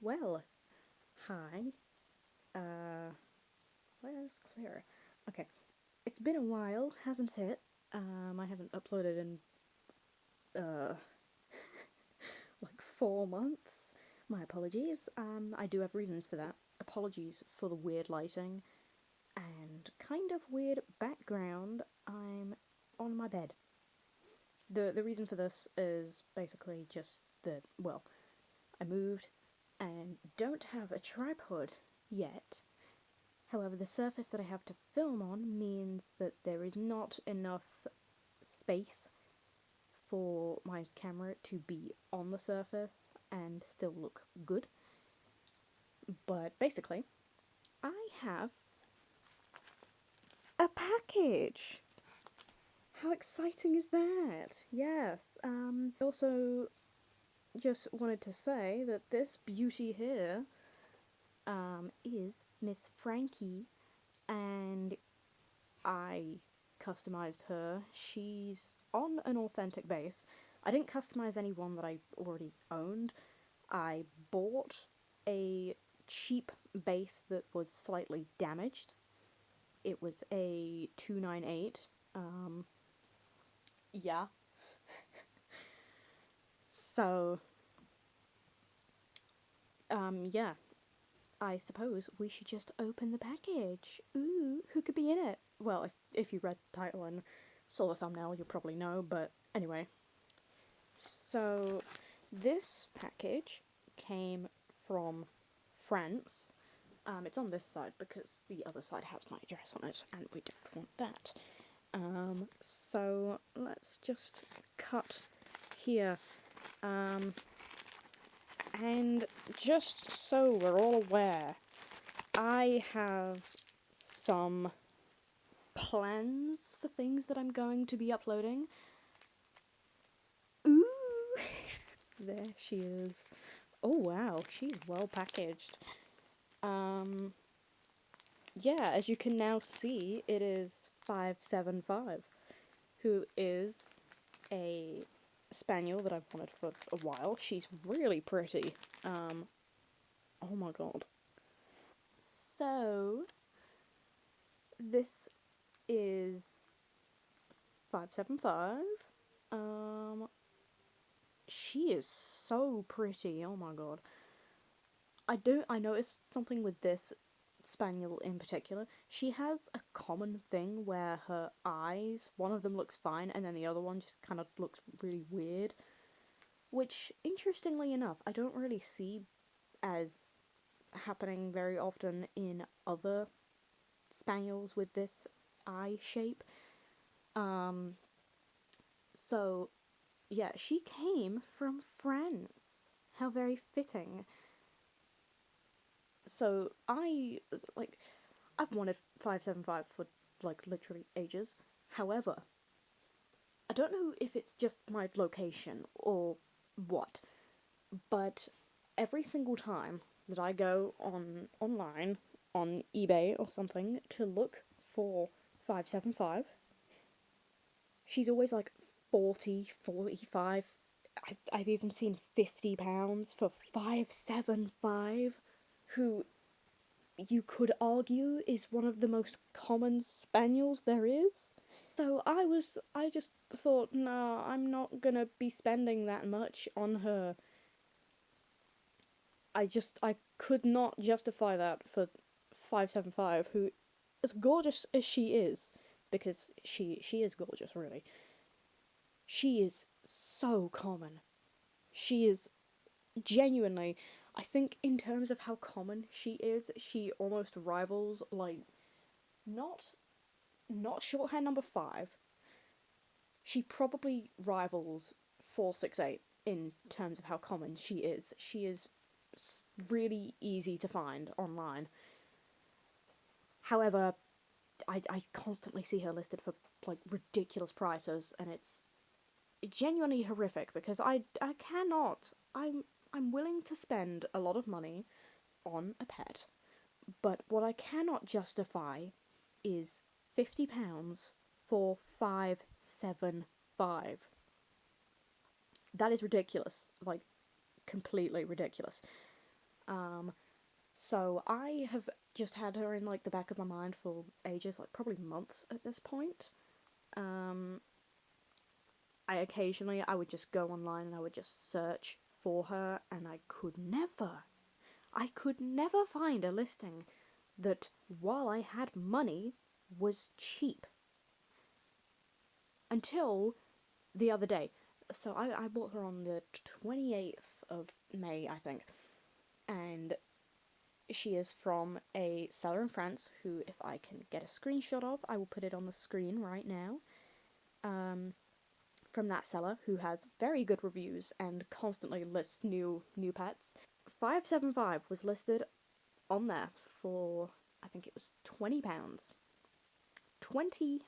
Well, hi. Where's Clara? Okay, it's been a while, hasn't it? I haven't uploaded in, uh, like 4 months. My apologies. I do have reasons for that. Apologies for the weird lighting and kind of weird background. I'm on my bed. The reason for this is basically just that, well, I moved and don't have a tripod yet. However, the surface that I have to film on means that there is not enough space for my camera to be on the surface and still look good. But basically, I have a package! How exciting is that? Yes, I also just wanted to say that this beauty here, is Miss Frankie, and I customized her. She's on an authentic base. I didn't customize any one that I already owned. I bought a cheap base that was slightly damaged. It was a 298. Yeah. So, yeah. I suppose we should just open the package. Ooh, who could be in it? Well, if you read the title and saw the thumbnail, you'll probably know, but anyway. So, this package came from France. It's on this side because the other side has my address on it, and we don't want that. So, let's just cut here. And just so we're all aware, I have some plans for things that I'm going to be uploading. Ooh! There she is. Oh wow, she's well packaged. Yeah, as you can now see, it is 575, who is a spaniel that I've wanted for a while. She's really pretty. Oh my god. So, this is 575. She is so pretty. Oh my god. I noticed something with this spaniel in particular. She has a common thing where her eyes, one of them looks fine and then the other one just kind of looks really weird. Which, interestingly enough, I don't really see as happening very often in other spaniels with this eye shape. So, yeah, she came from France. How very fitting. So, I've wanted 575 for, literally ages. However, I don't know if it's just my location or what, but every single time that I go online, on eBay or something, to look for 575, she's always like 40, 45. I've even seen £50 for 575, who you could argue is one of the most common spaniels there is. So I just thought, nah, I'm not gonna be spending that much on her. I could not justify that for 575, who, as gorgeous as she is, because she is gorgeous, really, she is so common. She is genuinely, I think in terms of how common she is, she almost rivals, not shorthand number 5. She probably rivals 468 in terms of how common she is. She is really easy to find online. However, I constantly see her listed for ridiculous prices, and it's genuinely horrific because I cannot. I'm willing to spend a lot of money on a pet, but what I cannot justify is £50 for 575. That is ridiculous. Completely ridiculous. So I have just had her in like the back of my mind for ages, like probably months at this point. Um, I would just go online and I would just search for her, and I could never find a listing that, while I had money, was cheap. Until the other day. So I bought her on the 28th of May, I think. And she is from a seller in France who, if I can get a screenshot of, I will put it on the screen right now. From that seller who has very good reviews and constantly lists new pets. 575 was listed on there for, I think it was £20. £20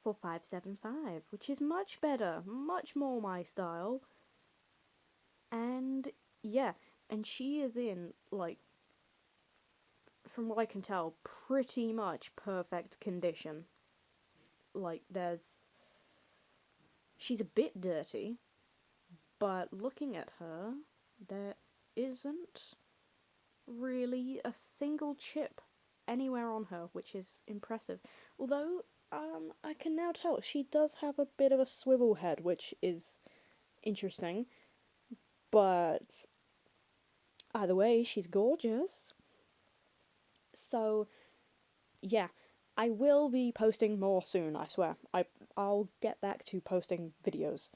for 575, which is much better, much more my style. And yeah, and she is in, like, from what I can tell, pretty much perfect condition. Like, she's a bit dirty, but looking at her, there isn't really a single chip anywhere on her, which is impressive. Although, I can now tell she does have a bit of a swivel head, which is interesting. But either way, she's gorgeous. So, yeah, I will be posting more soon, I swear. I'll get back to posting videos.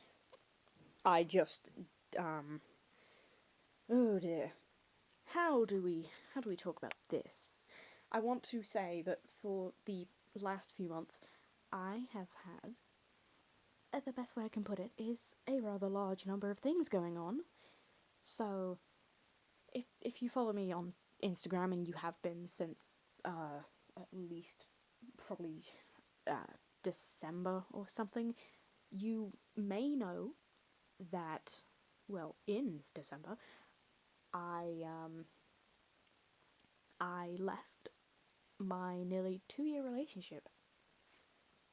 I just, oh dear. How do we talk about this? I want to say that for the last few months, I have had, the best way I can put it is, a rather large number of things going on. So, if you follow me on Instagram, and you have been since at least probably December or something, you may know that, well, in December, I left my nearly 2-year relationship.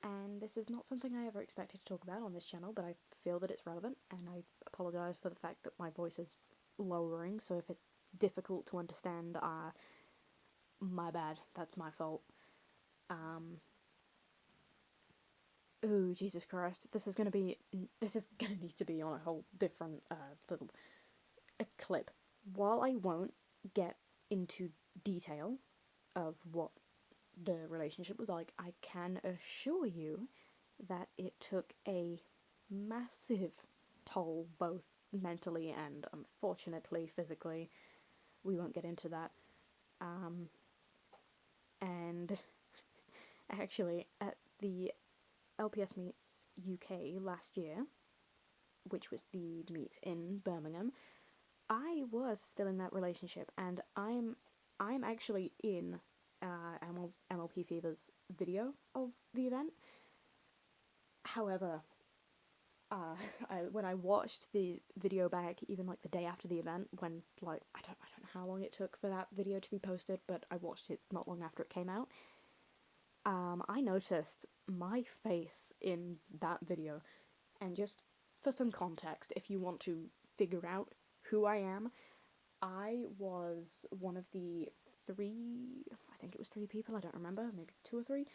And this is not something I ever expected to talk about on this channel, but I feel that it's relevant, and I apologise for the fact that my voice is lowering, so if it's difficult to understand, my bad, that's my fault. Oh, Jesus Christ, this is gonna need to be on a whole different, little clip. While I won't get into detail of what the relationship was like, I can assure you that it took a massive toll, both mentally and, unfortunately, physically. We won't get into that. And actually, at the LPS Meets UK last year, which was the meet in Birmingham, I was still in that relationship, and I'm actually in MLP Fever's video of the event. However, when I watched the video back, even like the day after the event, when, like, I don't know how long it took for that video to be posted, but I watched it not long after it came out. I noticed my face in that video, and just for some context, if you want to figure out who I am, I was one of the I think it was 3 people, I don't remember, maybe 2 or 3.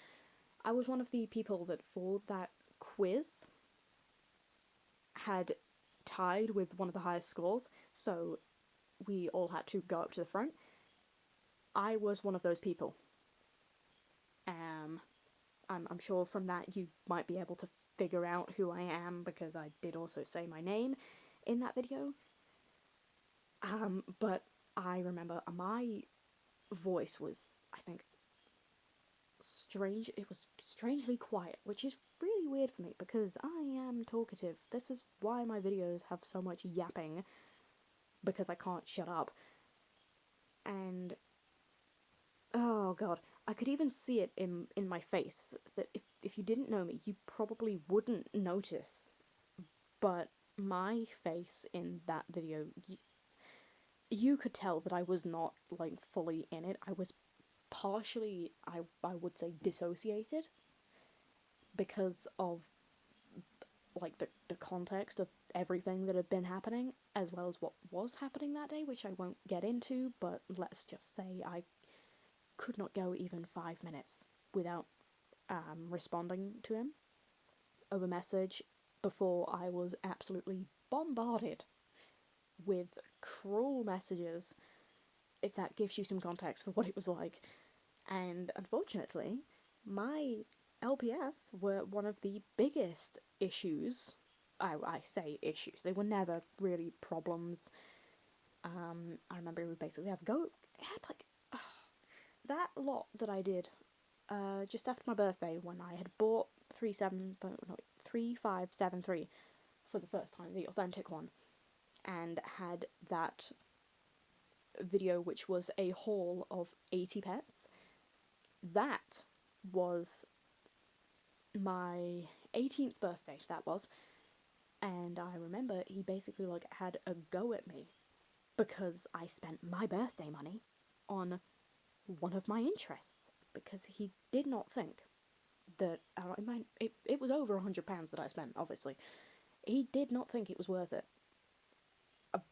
I was one of the people that, for that quiz, had tied with one of the highest scores, so we all had to go up to the front. I was one of those people. I'm sure from that you might be able to figure out who I am, because I did also say my name in that video. But I remember my voice was, I think, strange. It was strangely quiet, which is really weird for me because I am talkative. This is why my videos have so much yapping, because I can't shut up. And oh god, I could even see it in my face, that if you didn't know me, you probably wouldn't notice. But my face in that video, you could tell that I was not, like, fully in it. I was partially, I would say, dissociated, because of like the context of everything that had been happening, as well as what was happening that day, which I won't get into, but let's just say I could not go even 5 minutes without responding to him over message before I was absolutely bombarded with cruel messages, if that gives you some context for what it was like. And unfortunately, my LPS were one of the biggest issues. I say issues, they were never really problems. I remember we basically have go. It had like that lot that I did just after my birthday when I had bought 3573 for the first time, the authentic one, and had that video which was a haul of 80 pets. That was my 18th birthday, that was, and I remember he basically like had a go at me because I spent my birthday money on one of my interests, because he did not think that it was over £100 that I spent, obviously. He did not think it was worth it,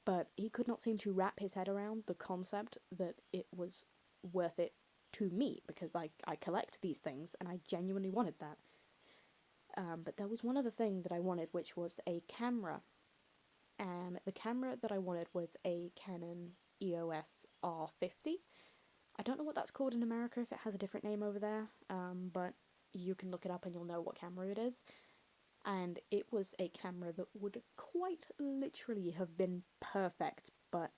but he could not seem to wrap his head around the concept that it was worth it to me, because I collect these things and I genuinely wanted that. But there was one other thing that I wanted, which was a camera. And the camera that I wanted was a Canon EOS R50. I don't know what that's called in America, if it has a different name over there, but you can look it up and you'll know what camera it is. And it was a camera that would quite literally have been perfect, but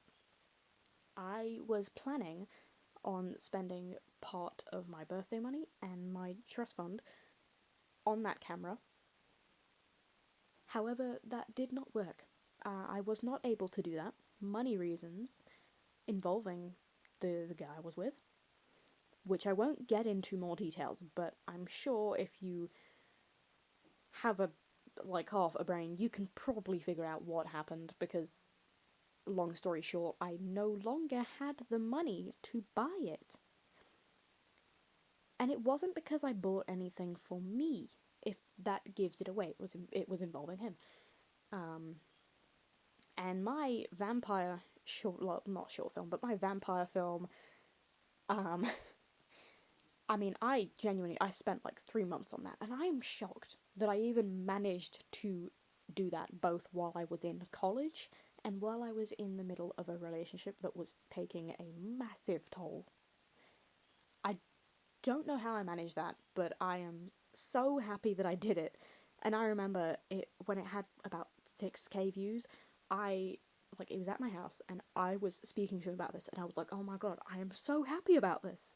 I was planning on spending part of my birthday money and my trust fund on that camera. However, that did not work. I was not able to do that. Money reasons involving the guy I was with, which I won't get into more details, but I'm sure if you have half a brain, you can probably figure out what happened, because long story short, I no longer had the money to buy it. And it wasn't because I bought anything for me, if that gives it away. It was involving him. And my vampire not short film, but my vampire film, I mean, I spent like 3 months on that, and I am shocked that I even managed to do that both while I was in college and while I was in the middle of a relationship that was taking a massive toll. I don't know how I managed that, but I am so happy that I did it. And I remember it when it had about 6k views. It was at my house, and I was speaking to him about this, and I was like, oh my god, I am so happy about this,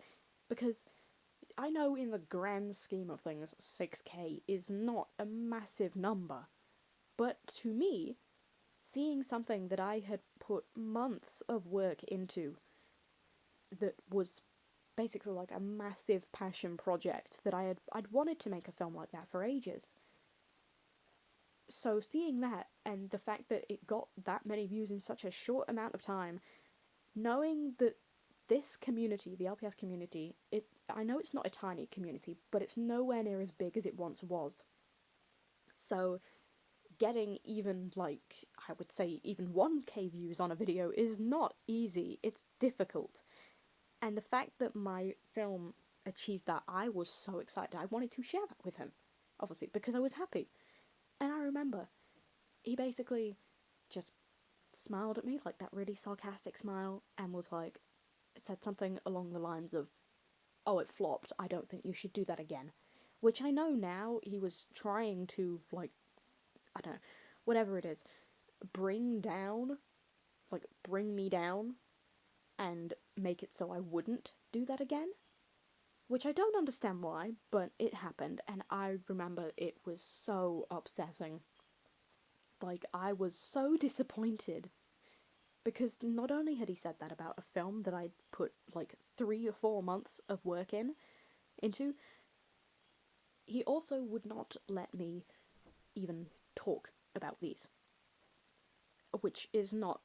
because I know in the grand scheme of things, 6k is not a massive number, but to me, seeing something that I had put months of work into, that was basically like a massive passion project, that I'd wanted to make a film like that for ages. So seeing that, and the fact that it got that many views in such a short amount of time, knowing that this community, the LPS community, I know it's not a tiny community, but it's nowhere near as big as it once was. So getting even, I would say even 1k views on a video is not easy, it's difficult. And the fact that my film achieved that, I was so excited. I wanted to share that with him, obviously, because I was happy. And I remember he basically just smiled at me, like that really sarcastic smile, and was like, said something along the lines of, oh, it flopped, I don't think you should do that again. Which I know now he was trying to, I don't know, whatever it is, bring me down and make it so I wouldn't do that again. Which I don't understand why, but it happened, and I remember it was so upsetting. I was so disappointed, because not only had he said that about a film that I'd put 3 or 4 months of work into, he also would not let me even talk about these, which is not.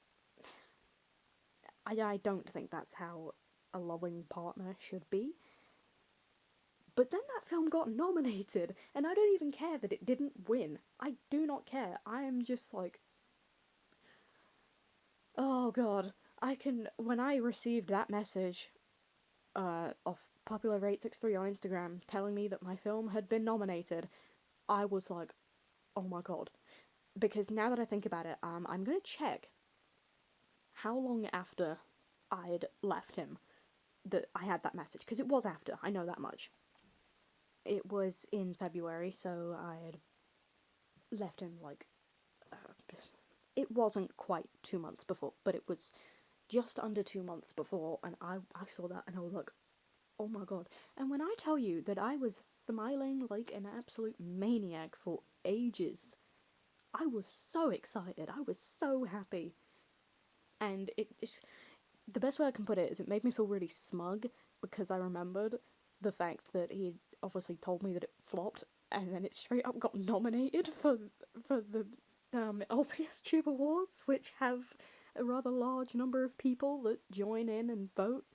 I don't think that's how a loving partner should be. But then that film got nominated, and I don't even care that it didn't win. I do not care. I am just like, oh god. When I received that message, of Popular863 on Instagram telling me that my film had been nominated, I was like, oh my god. Because now that I think about it, I'm gonna check how long after I'd left him that I had that message, because it was after, I know that much. It was in February, so I had left him like, it wasn't quite 2 months before, but it was just under 2 months before, and I saw that and I was like, oh my god. And when I tell you that I was smiling like an absolute maniac for ages, I was so excited, I was so happy. And it just, the best way I can put it is it made me feel really smug, because I remembered the fact that he obviously told me that it flopped, and then it straight up got nominated for the LPS Tube Awards, which have a rather large number of people that join in and vote.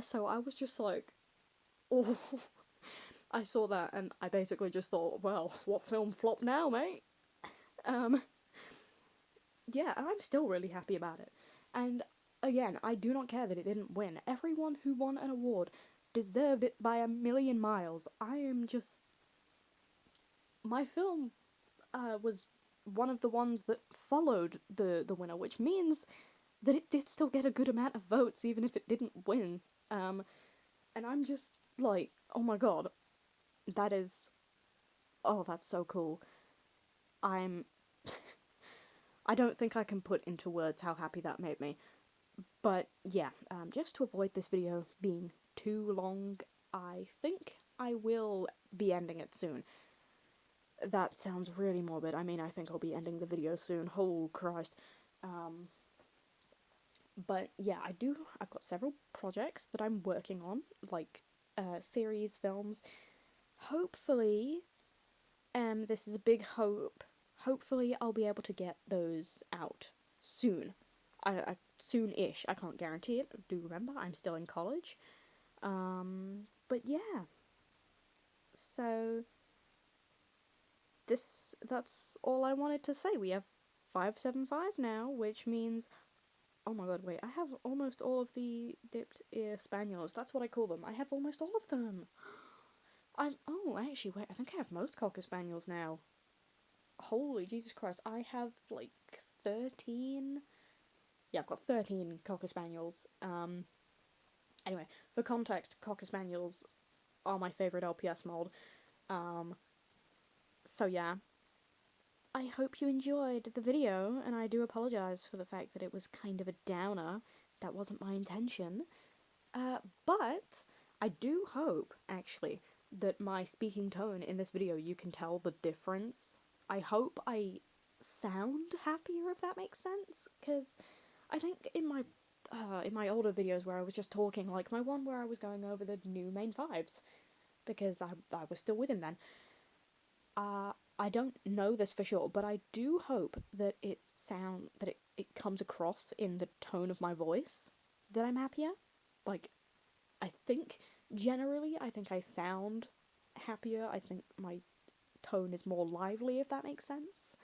So I was just like, oh, I saw that and I basically just thought, well, what film flopped now, mate? Um, yeah, and I'm still really happy about it. And again, I do not care that it didn't win. Everyone who won an award deserved it by a million miles. I am just, my film was one of the ones that followed the winner, which means that it did still get a good amount of votes, even if it didn't win. And I'm just like, oh my god, that is, oh, that's so cool. I'm, I don't think I can put into words how happy that made me. But yeah, just to avoid this video being too long, I think I will be ending it soon. That sounds really morbid. I mean, I think I'll be ending the video soon. Oh, Christ. But yeah, I've got several projects that I'm working on, like series, films. Hopefully, this is a big hope. Hopefully, I'll be able to get those out soon. Soon-ish. I can't guarantee it. Do remember, I'm still in college. But yeah. So that's all I wanted to say. We have 575 now, which means, oh my god, wait, I have almost all of the dipped ear spaniels. That's what I call them. I have almost all of them. Actually, wait, I think I have most cocker spaniels now. Holy Jesus Christ, I have like 13. Yeah, I've got 13 cocker spaniels. Anyway, for context, cocker spaniels are my favourite LPS mold. So yeah, I hope you enjoyed the video, and I do apologise for the fact that it was kind of a downer. That wasn't my intention. But I do hope, actually, that my speaking tone in this video, you can tell the difference. I hope I sound happier, if that makes sense, because I think in my older videos where I was just talking, like my one where I was going over the new main fives, because I was still with him then, I don't know this for sure, but I do hope that it comes across in the tone of my voice that I'm happier. Like, I think, generally, I think I sound happier. I think my tone is more lively, if that makes sense.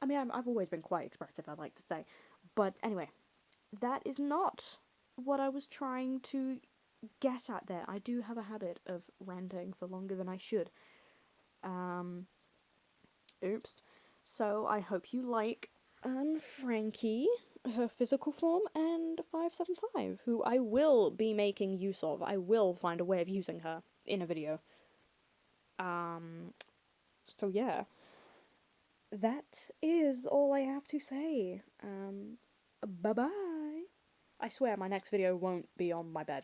I mean, I've always been quite expressive, I'd like to say. But anyway, that is not what I was trying to get at there. I do have a habit of ranting for longer than I should. Oops. So I hope you like Frankie, her physical form, and 575, who I will be making use of. I will find a way of using her in a video. So yeah. That is all I have to say. Bye-bye. I swear my next video won't be on my bed.